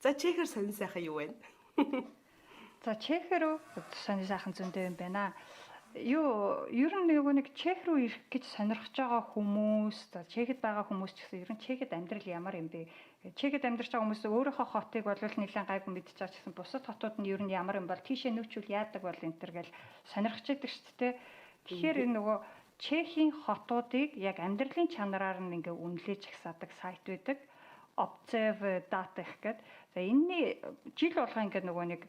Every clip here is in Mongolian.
За Чехэр сонин сайхан юу вэ? За Чехэр сонир сайхан зөндөө юм байна. Ер нь нэг Чех рүү ирэх гэж сонирхож байгаа хүмүүс, за Чехэд байгаа хүмүүс ч гэсэн ер нь Чехэд амьдрал ямар юм бэ? Чехэд амьдарч байгаа хүмүүс өөрийнхөө хотыг бол нэлээд гайгүй мэдчихэж байгаа ч гэсэн бусад хотууд нь ер нь ямар юм бол тийшээ нүүчүүл яадаг бол энэ төр гэж сонирхож байдаг шүү дээ. Тэгэхээр энэ нөгөө Чехийн хотуудыг яг амьдралын чанараар нь ингээ үнэлж агсаадаг сайт байдаг. Observe data гэхэд. За энэний жил болгоо ингээ нөгөө нэг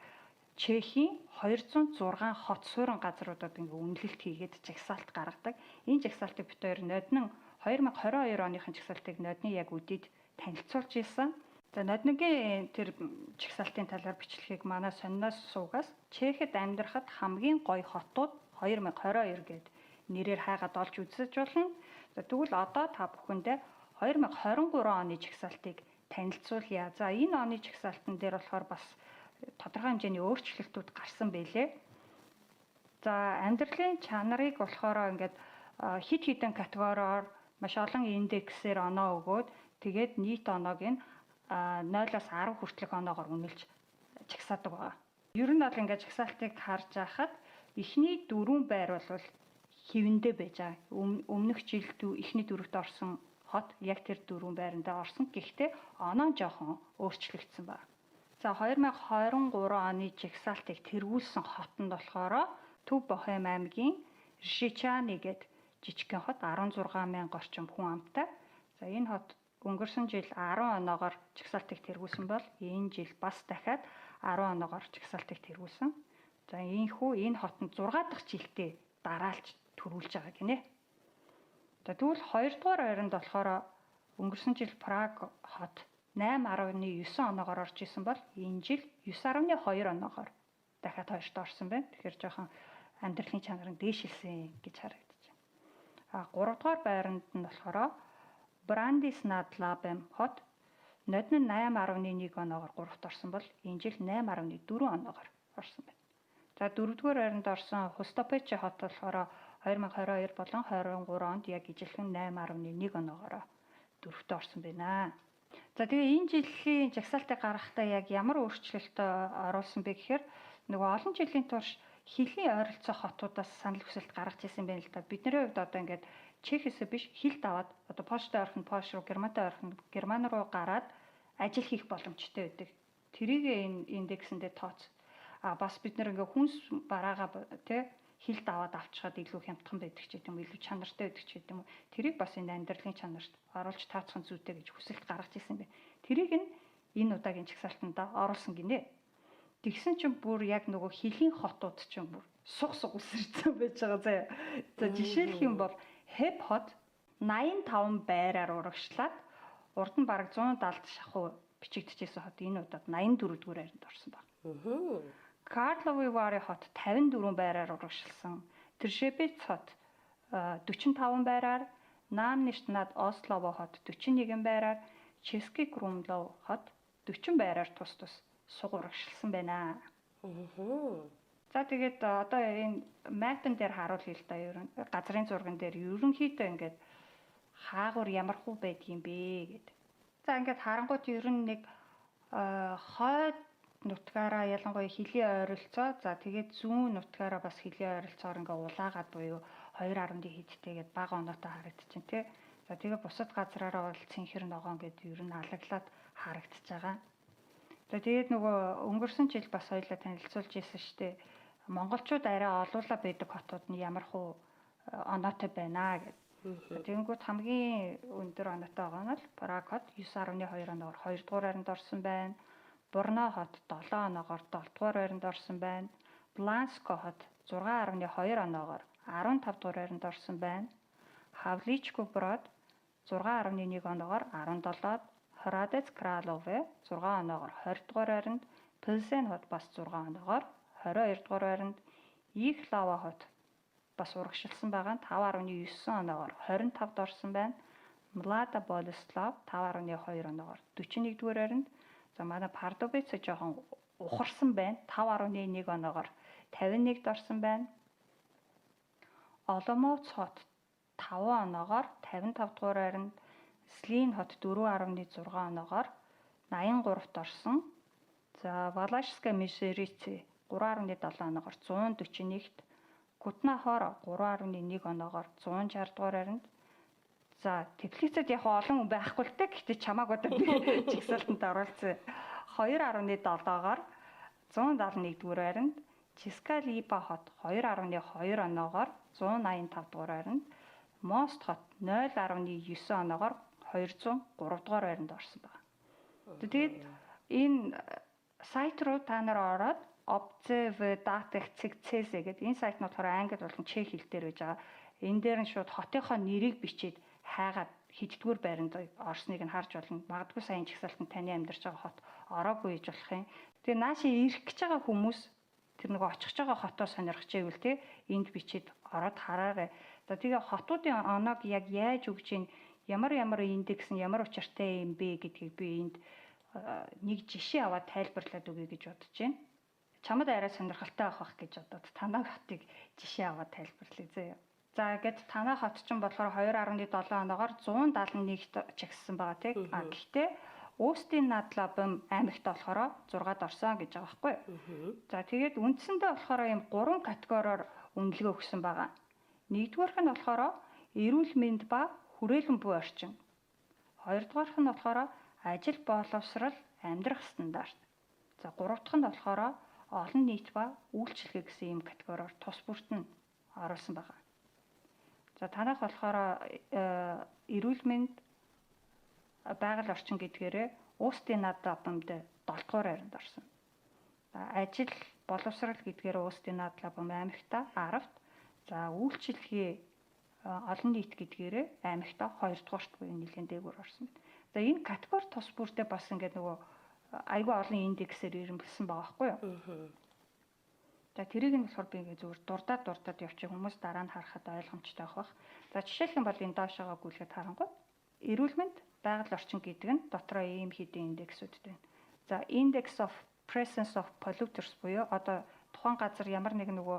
Чехийн 206 хот суурин газруудад ингээ үнэлэлт хийгээд жагсаалт гаргадаг. Энэ жагсаалтыг бид хоёр ноднин 2022 оныхын жагсаалтыг нодны яг үдид танилцуулж ирсэн. За нодныгийн тэр жагсаалтын талаар бичлэгийг манай сонноос суугаас Чехэд амьдрахад хамгийн гоё хотууд 2022 гээд нэрээр хайгаад олж үзэж болно. За тэгвэл одоо та бүхэндээ 2023 оны жагсаалтыг танилцуулъя. За энэ оны жагсаалтан дээр болохоор бас тодорхой хэмжээний өөрчлөлтүүд гарсан байлээ. За амьдралын чанарыг болохоор ингээд хид хідэн категориор маш олон индексээр оноо өгөөд тэгээд нийт оноог нь 0-аас 10 хүртэлх оноогоор үнэлж жагсаадаг байгаа. Ер нь бол ингээд жагсаалтыг харж байхад эхний 4 байр бол хэвэндээ байж байгаа. Өмнөх жилд эхний 4-т орсон хот яг тэр 4 байрандаа орсон. Гэхдээ оноо нь жоохон өөрчлөгдсөн байна. За 2023 оны жагсаалтыг тэргүүлсэн хот нь болохоор Төв Бохем аймгийн Ршичаны гээд жижигхэн хот 16,000 орчим хүн амтай. За энэ хот өнгөрсөн жил 10 оноогоор жагсаалтыг тэргүүлсэн бол энэ жил бас дахиад 10 оноогоор жагсаалтыг тэргүүлсэн. За энэ хот нь 6 дахь жилдээ дараалж төрүүлж байгаа гинэ. За тэгвэл 2 дугаар байранд болохоор өнгөрсөн жил Праг хот 8.9 оноогоор орж исэн бол энэ жил 9.2 оноогоор дахиад 2-т орсон байна. Тэгэхээр жоохон амьдралын чанар нь дээшилсэн гэж харагдаж байна. 3 дугаар байранд нь болохоор Брандиснад-Лабем хот нодны 8.1 оноогоор 3-т орсон бол энэ жил 8.4 оноогоор орсон байна. За 4 дугаар байранд орсон Хустопече хот болохоор 2022 болон 2023 онд яг ижилхэн 8.1 оноогоор 4-т орсон байна. За тэгээ энэ жилийн жагсаалтыг гаргахдаа яг ямар өөрчлөлт оруулсан бэ гэхээр нөгөө олон жилийн турш хилийн ойролцоо хотуудаас санал хүсэлт гаргаж ирсэн байна л да. Бидний хувьд одоо ингээд Чехээс биш хилд аваад одоо Польштой ойрхон Польш руу, Германтай ойрхон Герман руу гараад ажил хийх боломжтой байдаг. Тэрийг энэ индексэндээ тооц. Бас бид нэр ингээд хүнс бараагаа тий хилд аваад авчихад илүү хямдхан байдаг ч гэдэм үү, илүү чанартай байдаг ч гэдэм үү. Тэрийг бас энэ амьдралын чанарт оруулж таацхан зүйтэй гэж хүсэлт гаргаж ирсэн бэ. Тэрийг энэ удаагийн жагсаалтанд оруулсан гинэ. Тэгсэн чинь бүр яг нөгөө хилийн хотууд чинь бүр суг үсэрсэн байж байгаа заяа. За жишээлх юм бол Хэп хот 85 байраар урагшлаад урд нь бараг 170 шахуу бичигдчихсэн хот энэ удаад 84 дугаар байранд орсон байна. Карловы Вари хот 54 байраар урагшилсан. Тршебец хот 45 байраар, Намништнад Ослово хот 41 байраар, Ческий Крумлов хот 40 байраар тус суг урагшилсан байна. За тэгээд одоо энэ мапн дээр харуулъя л да ерөн газрын зурган дээр ерөнхийдөө ингээд хаагур ямар хүү байдгийм бэ гэдэг. За ингээд харангуут ер нь нэг хойд нутгаараа ялангуяа хилийн ойролцоо за тэгээд зүүн нутгаараа бас хилийн ойролцоогоор ингээ улаагаад буюу 2.1 хэдтэйгээд бага оноотой харагдчихэв тий. За тэгээд бусад газраараа бол цэнхэр ногоон гэдэг ер нь алаглаад харагдчихж байгаа. За тэгээд нөгөө өнгөрсөн жил бас хоёлаа танилцуулж ирсэн шүү дээ. Монголчууд арай олуулаа байдаг хотууд нь ямар хуу оноотой байна гэдэг. Тэгэнгүүт хамгийн өндөр оноотой байгаа нь л Праг хот 9.2 оноогоор 2 дугаар байранд орсон байна. Бурно хот 7 оноогоор 7 дугаар байранд орсон байна. Бланско хот 6.2 оноогоор 15 дугаар байранд орсон байна. Хавличко брод 6.1 оноогоор 17-д, Храдец Кралове 6 оноогоор 20 дугаар байранд, Пилсен хот бас 6 оноогоор 22 дугаар байранд, Ихлава хот бас урагшилсан байгаа 5.9 оноогоор 25-д орсон байна. Млада Болеслав 5.2 оноогоор 41 дугаар байранд. За манай Пардубец жоохон ухарсан байна. 5.1 оноогоор 51-д орсон байна. Оломоц хот 5 оноогоор 55 дугаар байранд, Слин хот 4.6 оноогоор 83-т орсон. За Валашская Мишерицы 3.7 оноогоор 141-т, Кутнахор 3.1 оноогоор 160 дугаар байранд. За Теплицэд яг олон хүн байхгүй л дээ. Гэхдээ чамааг одоо би чигсалтанд оруулсан. 2.7-оор 171 дугаар байранд. Чискалипа хот 2.2 оноогоор 185 дугаар байранд. Мост хот 0.9 оноогоор 203 дугаар байранд орсон байна. Тэгээд энэ сайт руу та нар ороод Observe Data CC гэдэг энэ сайт нь болохоор англи болон чех хэл дээр байж байгаа. Энэ дээр нь шууд хотынхоо нэрийг бичээд хайгаад хэддүгээр байранд орсныг нь харж болно. Магадгүй сайн чигсалтанд таны амьдарч байгаа хот ороогүй гэж болох юм. Тэгээ наашаа ирэх гэж байгаа хүмүүс тэр нөгөө очих гэж байгаа хотоо сонирхож байвал те энд бичээд ороод хараарай. За тэгээ хотуудын оноог яг яаж өгч ийн ямар индекс нь ямар учиртай юм бэ гэдгийг би энд нэг жишээ аваад тайлбарлаад өгье гэж бодож байна. Чамд арай сонирхолтой авах гэж бодоод танай хотыг жишээ аваад тайлбарлая зөө. За ингээд танай хот ч болохоор 2.7 оноогоор 171-т чагссан байгаа тийм. Гэхдээ Өөстийн Надлабам аймагт болохоор 6-д орсон гэж байгаа байхгүй юу? За тэгээд үндсэндээ болохоор ийм 3 категориор үнэлгээ өгсөн байгаа. Нэгдүгээрх нь болохоор эрүүл мэнд ба хүрээлэн буй орчин. Хоёрдугаарх нь болохоор ажил боловсрал, амьдрах стандарт. За гурав дахь нь болохоор олон нийт ба үйлчлэгээ гэсэн ийм категориор тус бүрт нь оруулсан байгаа. За танайх болохоор эрүүл мэнд байгаль орчин гэдгээрээ Өөстийн Надлабамд 7 дугаар байранд орсон. За ажил боловсрал гэдгээр Өөстийн Надлабам аймагта 10-т. За үйлчлэгээ олон нийт гэдгээрээ аймагта 2 дугаарт буюу нэлээд дээгүүр орсон. За энэ категори тус бүртээ бас ингээд нөгөө айгүй олон индексээр ирэмбэлсэн байгаа байхгүй юу? За тэрийг нь болохоор би ингээд зүгээр дурдаад явчих хүмүүс дараа нь харахад ойлгомжтой байх. За жишээлх юм бол энэ доошоогоо гүйлгээд харангуй эрүүл мэнд байгаль орчин гэдэг нь дотроо ийм хэдийн индексүүд байна. За index of presence of polluters буюу одоо тухайн газар ямар нэгэн нөгөө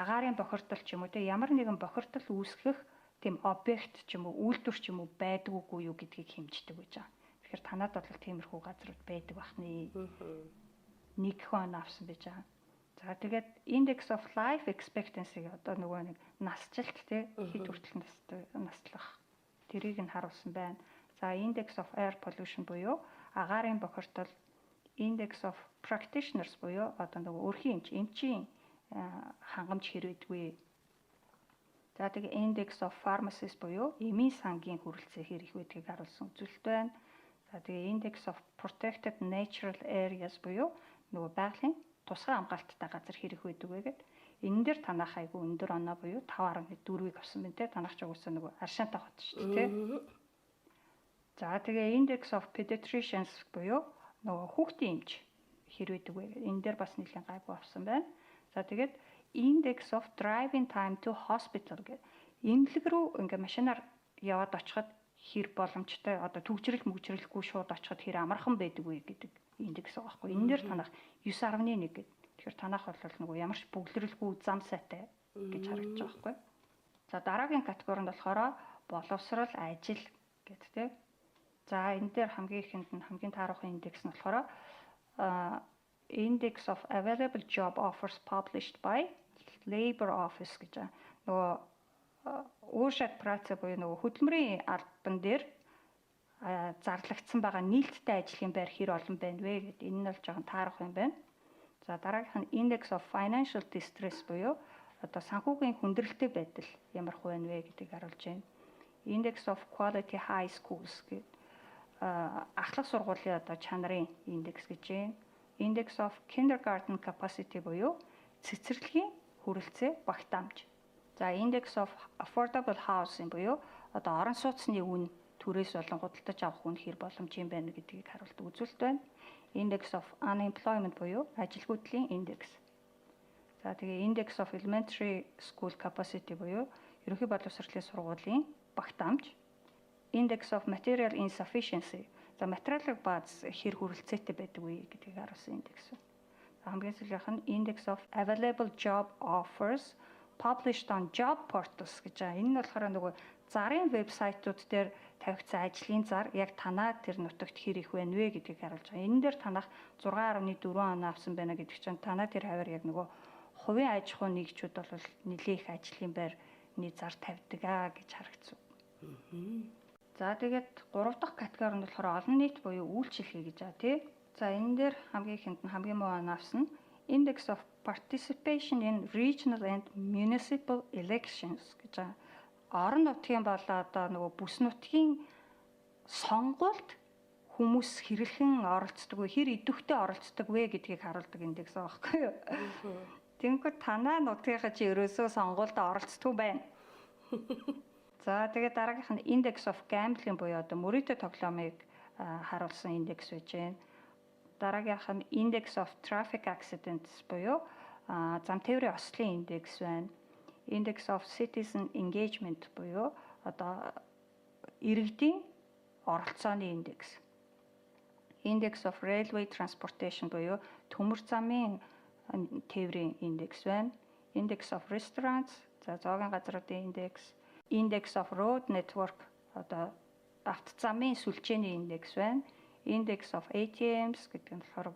агаарын бохирдол ч юм уу те ямар нэгэн бохирдол үүсгэх тийм объект ч юм уу үйлдвэр ч юм уу байдгүйгүй юу гэдгийг хэмждэг гэж байгаа. Тэгэхээр танад бол тиймэрхүү газрууд байдаг бахны. Нэг хон авсан байж байгаа. За тэгээд index of life expectancy одоо нөгөө нэг насжилт те хэд хүртэл наслах тэрийг нь харуулсан байна. За index of air pollution буюу агаарын бохирдол, index of practitioners буюу одоо нөгөө өрхийн эмчийн хангамж хэрэгдэггүй. За тэгээ index of pharmacists буюу эмийн сангийн хүрэлцээ хэрэг байдгийг харуулсан үзүүлэлт байна. За тэгээ index of protected natural areas буюу нөгөө байгалийн тусгай хамгаалттай газар хэрэг байдаг гэдэг. Энэ дээр танах айгүй өндөр оноо буюу 5.4-ийг авсан байна те. Танах ч угсаа нөгөө аршаантай хот шүү дээ те. За тэгээ index of pediatricians буюу нөгөө хүүхдийн эмч хэрэг байдаг. Энэ дээр бас нэлийн гайгүй авсан байна. За тэгээд index of driving time to hospital гэх эмнэлэг рүү ингээ машинаар яваад очиход хэр боломжтой одоо төгжрэлгүй шууд очиход хэр амархан байдаг вэ гэдэг индекс байгаа байхгүй. Энэ дээр танах 9.1 гэдэг. Тэгэхээр танах бол нөгөө ямарч бөглөрлгүй зам сайтай гэж харагдаж байгаа байхгүй. За дараагийн категорид болохоор боловсрал, ажил гэдэг тийм. За энэ дээр хамгийн ихэнд нь хамгийн таарахын индекс нь болохоор Index of Available Job Offers Published by Labor Office гэж байгаа. Нөгөө уушад праца буюу нөгөө хөдөлмөрийн албан дээр зарлагдсан байгаа нийлдэхтэй ажлын байр хэр олон байна вэ гэдэг. Энэ нь бол жоохон таарах юм байна. За дараагийнх нь Index of Financial Distress буюу одоо санхүүгийн хүндрэлтэй байдал ямар хувь байна вэ гэдгийг харуулж байна. Index of Quality High Schools гэдэг ахлах сургуулийн одоо чанарын индекс гэж байна. Index of Kindergarten Capacity буюу цэцэрлэгийн хүрэлцээ багтаамж. За Index of Affordable Housing буюу одоо орон сууцны үн түрээс болон худалдаж авах үн хэр боломж юм байна гэдгийг харуулдаг үзүүлэлт байна. Index of Unemployment буюу ажилгүйдлийн индекс. За тэгээ Index of Elementary School Capacity буюу ерөнхий боловсролын сургуулийн багтаамж. Index of Material Insufficiency за материалын бааз хэр хүрэлцээтэй байдаг вэ гэдгийг харуулсан индекс. Хамгийн сүүлийнх нь Index of Available Job Offers Published on Job Portals гэж байгаа. Энэ нь болохоор нөгөө зарын вебсайтууд дээр тавигдсан ажлын зар яг танаа тэр нутагт хэр их байна вэ гэдгийг харуулж байгаа. Энэ дээр танах 6.4 оноо авсан байна гэдэг чинь танаа тэр хавар яг нөгөө хувийн аж ахуй нэгжүүд бол нэлээ их ажлын байрны зар тавьдаг гэж харагдсан. За тэгээд 3 дахь категори нь болохоор олон нийт буюу үйлчилгээ гэж байгаа тий. За энэ дээр хамгийн ихэнд нь хамгийн муу оноо авсан Index of Participation in Regional and Municipal Elections гэж байгаа. Орон нутгийн болоо одоо нөгөө бүс нутгийн сонгуульд хүмүүс хэрхэн оролцдог вэ, хэр идэвхтэй оролцдог вэ гэдгийг харуулдаг индекс байгаа байхгүй юу? Тэгэнгүүт танаа нутгийнхаа чи ерөөсөө сонгуульд оролцдог байна. За тэгээд дараагийнх нь Index of Gambling буюу одоо мөрөөдө тоглоомыг харуулсан индекс байж байна. Дараагийнх нь Index of Traffic Accidents буюу зам тээврийн ослын индекс байна. Index of Citizen Engagement буюу одоо иргэдийн оролцооны индекс. Index of Railway Transportation буюу төмөр замын тээврийн индекс байна. Index of Restaurants, за зоогийн газруудын индекс. Index of Road Network одоо автозамын сүлжээний индекс байна. Index of ATMs гэдэг нь болохоор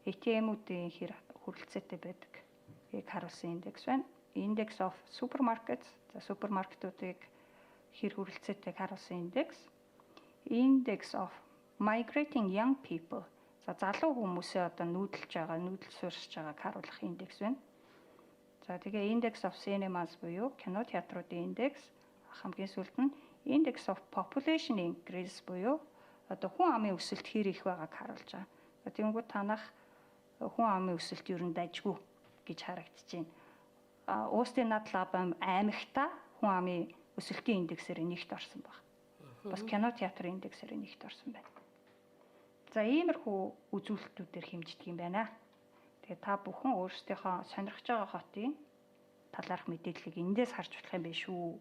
ATM-уудын хэр хүрэлцээтэй байдгийг харуулсан индекс байна. Index of Supermarkets, за супермаркетуудыг хэр хүрэлцээтэйг харуулсан индекс. Index of Migrating Young People, за залуу хүмүүсээ одоо нүүдэлж суурьшиж байгааг харуулах индекс байна. За тэгээ Index of Cinemas буюу кино театруудын индекс, хамгийн сүүлд нь Index of Population Increase буюу одоо хүн амын өсөлт хэр их байгааг харуулж байгаа. Тэгэнгүүт танах хүн амын өсөлт ер нь дайггүй гэж харагдаж байна. Austin Lab аймагта хүн амын өсөлтийн индексээр нэгт орсон баг. Бас кино театрын индексээр нэгт орсон байна. За иймэрхүү үзүүлэлтүүдээр хэмждэг юм байна. Тэгээ та бүхэн өөрсдийнхөө сонирхож байгаа хотын талаарх мэдээллийг эндээс харж болох юм биш үү?